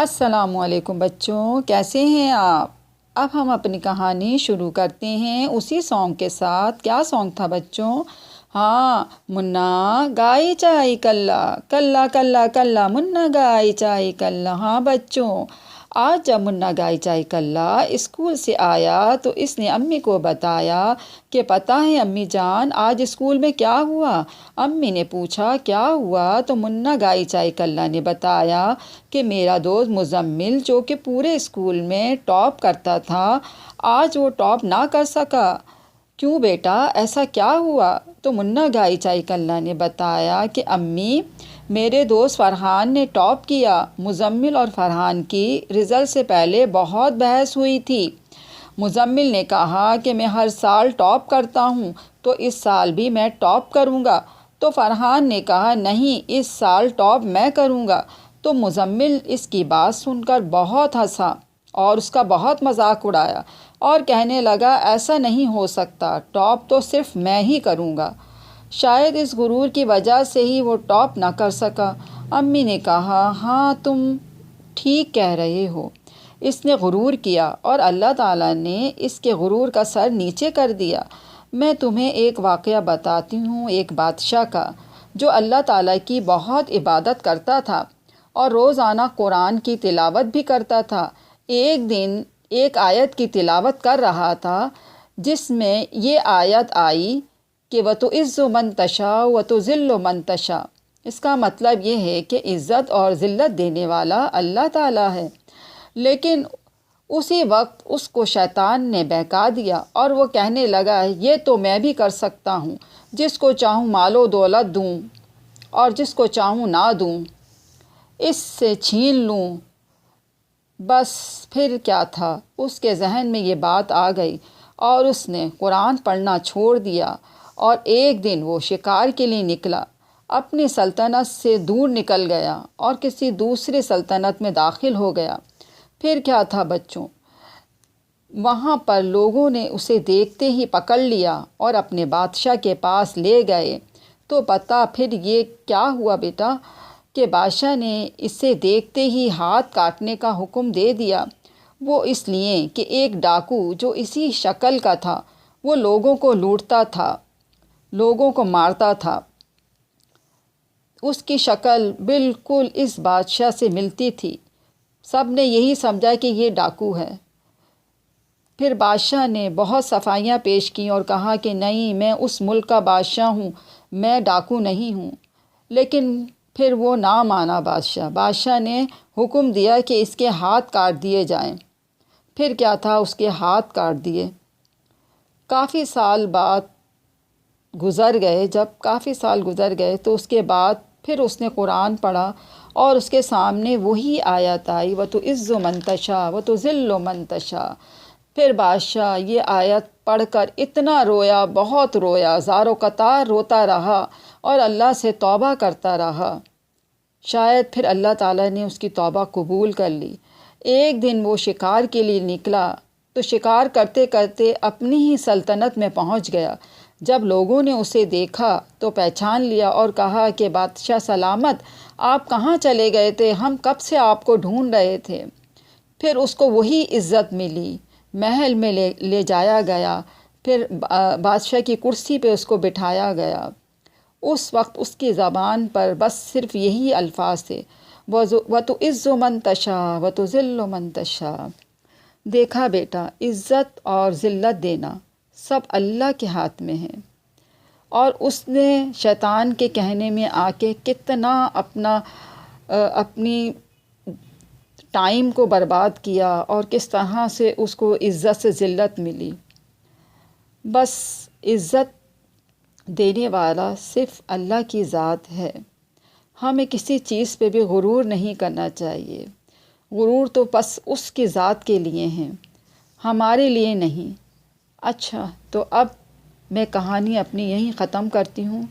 السلام علیکم بچوں، کیسے ہیں آپ؟ اب ہم اپنی کہانی شروع کرتے ہیں اسی سانگ کے ساتھ۔ کیا سانگ تھا بچوں؟ ہاں، منا گائے چائے کلا کلا کلا کلا منا گائے چائے کلا۔ ہاں بچوں، آج جب منا گائے چائے کلا اسکول سے آیا تو اس نے امی کو بتایا کہ پتہ ہے امی جان آج اسکول میں کیا ہوا؟ امی نے پوچھا کیا ہوا؟ تو منا گائے چائے کلا نے بتایا کہ میرا دوست مزمل جو کہ پورے اسکول میں ٹاپ کرتا تھا آج وہ ٹاپ نہ کر سکا۔ کیوں بیٹا، ایسا کیا ہوا؟ تو منا گائے چائے کلا نے بتایا کہ امی میرے دوست فرحان نے ٹاپ کیا۔ مزمل اور فرحان کی رزلٹ سے پہلے بہت بحث ہوئی تھی۔ مزمل نے کہا کہ میں ہر سال ٹاپ کرتا ہوں تو اس سال بھی میں ٹاپ کروں گا۔ تو فرحان نے کہا نہیں، اس سال ٹاپ میں کروں گا۔ تو مزمل اس کی بات سن کر بہت ہنسا اور اس کا بہت مذاق اڑایا اور کہنے لگا ایسا نہیں ہو سکتا، ٹاپ تو صرف میں ہی کروں گا۔ شاید اس غرور کی وجہ سے ہی وہ ٹاپ نہ کر سکا۔ امی نے کہا ہاں تم ٹھیک کہہ رہے ہو، اس نے غرور کیا اور اللہ تعالیٰ نے اس کے غرور کا سر نیچے کر دیا۔ میں تمہیں ایک واقعہ بتاتی ہوں ایک بادشاہ کا جو اللہ تعالیٰ کی بہت عبادت کرتا تھا اور روزانہ قرآن کی تلاوت بھی کرتا تھا۔ ایک دن ایک آیت کی تلاوت کر رہا تھا جس میں یہ آیت آئی کہ وَتُعِزُّ مَن تَشَاءُ وَتُذِلُّ مَن تَشَاءُ۔ اس کا مطلب یہ ہے کہ عزت اور ذلت دینے والا اللہ تعالیٰ ہے۔ لیکن اسی وقت اس کو شیطان نے بہکا دیا اور وہ کہنے لگا یہ تو میں بھی کر سکتا ہوں، جس کو چاہوں مال و دولت دوں اور جس کو چاہوں نہ دوں، اس سے چھین لوں۔ بس پھر کیا تھا، اس کے ذہن میں یہ بات آ گئی اور اس نے قرآن پڑھنا چھوڑ دیا اور ایک دن وہ شکار کے لیے نکلا، اپنی سلطنت سے دور نکل گیا اور کسی دوسری سلطنت میں داخل ہو گیا۔ پھر کیا تھا بچوں، وہاں پر لوگوں نے اسے دیکھتے ہی پکڑ لیا اور اپنے بادشاہ کے پاس لے گئے۔ تو پتہ پھر یہ کیا ہوا بیٹا کہ بادشاہ نے اسے دیکھتے ہی ہاتھ کاٹنے کا حکم دے دیا۔ وہ اس لیے کہ ایک ڈاکو جو اسی شکل کا تھا وہ لوگوں کو لوٹتا تھا، لوگوں کو مارتا تھا۔ اس کی شکل بالکل اس بادشاہ سے ملتی تھی۔ سب نے یہی سمجھا کہ یہ ڈاکو ہے۔ پھر بادشاہ نے بہت صفائیاں پیش کیں اور کہا کہ نہیں، میں اس ملک کا بادشاہ ہوں، میں ڈاکو نہیں ہوں۔ لیکن پھر وہ نہ مانا بادشاہ نے حکم دیا کہ اس کے ہاتھ کاٹ دیے جائیں۔ پھر کیا تھا، اس کے ہاتھ کاٹ دیے۔ کافی سال بعد گزر گئے، جب کافی سال گزر گئے تو اس کے بعد پھر اس نے قرآن پڑھا اور اس کے سامنے وہی آیت آئی وَتُعِزُّ مَن تَشَاءُ وَتُذِلُّ مَن تَشَاءُ۔ پھر بادشاہ یہ آیت پڑھ کر اتنا رویا، بہت رویا، زار و قطار روتا رہا اور اللہ سے توبہ کرتا رہا۔ شاید پھر اللہ تعالیٰ نے اس کی توبہ قبول کر لی۔ ایک دن وہ شکار کے لیے نکلا تو شکار کرتے کرتے اپنی ہی سلطنت میں پہنچ گیا۔ جب لوگوں نے اسے دیکھا تو پہچان لیا اور کہا کہ بادشاہ سلامت، آپ کہاں چلے گئے تھے؟ ہم کب سے آپ کو ڈھونڈ رہے تھے۔ پھر اس کو وہی عزت ملی، محل میں لے جایا گیا، پھر بادشاہ کی کرسی پہ اس کو بٹھایا گیا۔ اس وقت اس کی زبان پر بس صرف یہی الفاظ تھے وَتُعِزُّ مَن تَشَاءُ وَتُذِلُّ مَن تَشَاءُ۔ دیکھا بیٹا، عزت اور ذلت دینا سب اللہ کے ہاتھ میں ہے، اور اس نے شیطان کے کہنے میں آ کے کتنا اپنی ٹائم کو برباد کیا اور کس طرح سے اس کو عزت سے ذلت ملی۔ بس عزت دینے والا صرف اللہ کی ذات ہے۔ ہمیں کسی چیز پہ بھی غرور نہیں کرنا چاہیے۔ غرور تو بس اس کی ذات کے لیے ہیں، ہمارے لیے نہیں۔ اچھا، تو اب میں کہانی اپنی یہیں ختم کرتی ہوں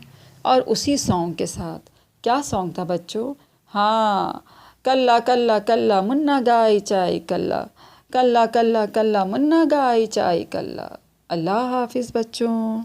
اور اسی سانگ کے ساتھ۔ کیا سانگ تھا بچوں؟ ہاں، کلا کلا کلا منا گائے چائے کلا کلا کلا کلا منا گائے چائے کلا۔ اللہ حافظ بچوں۔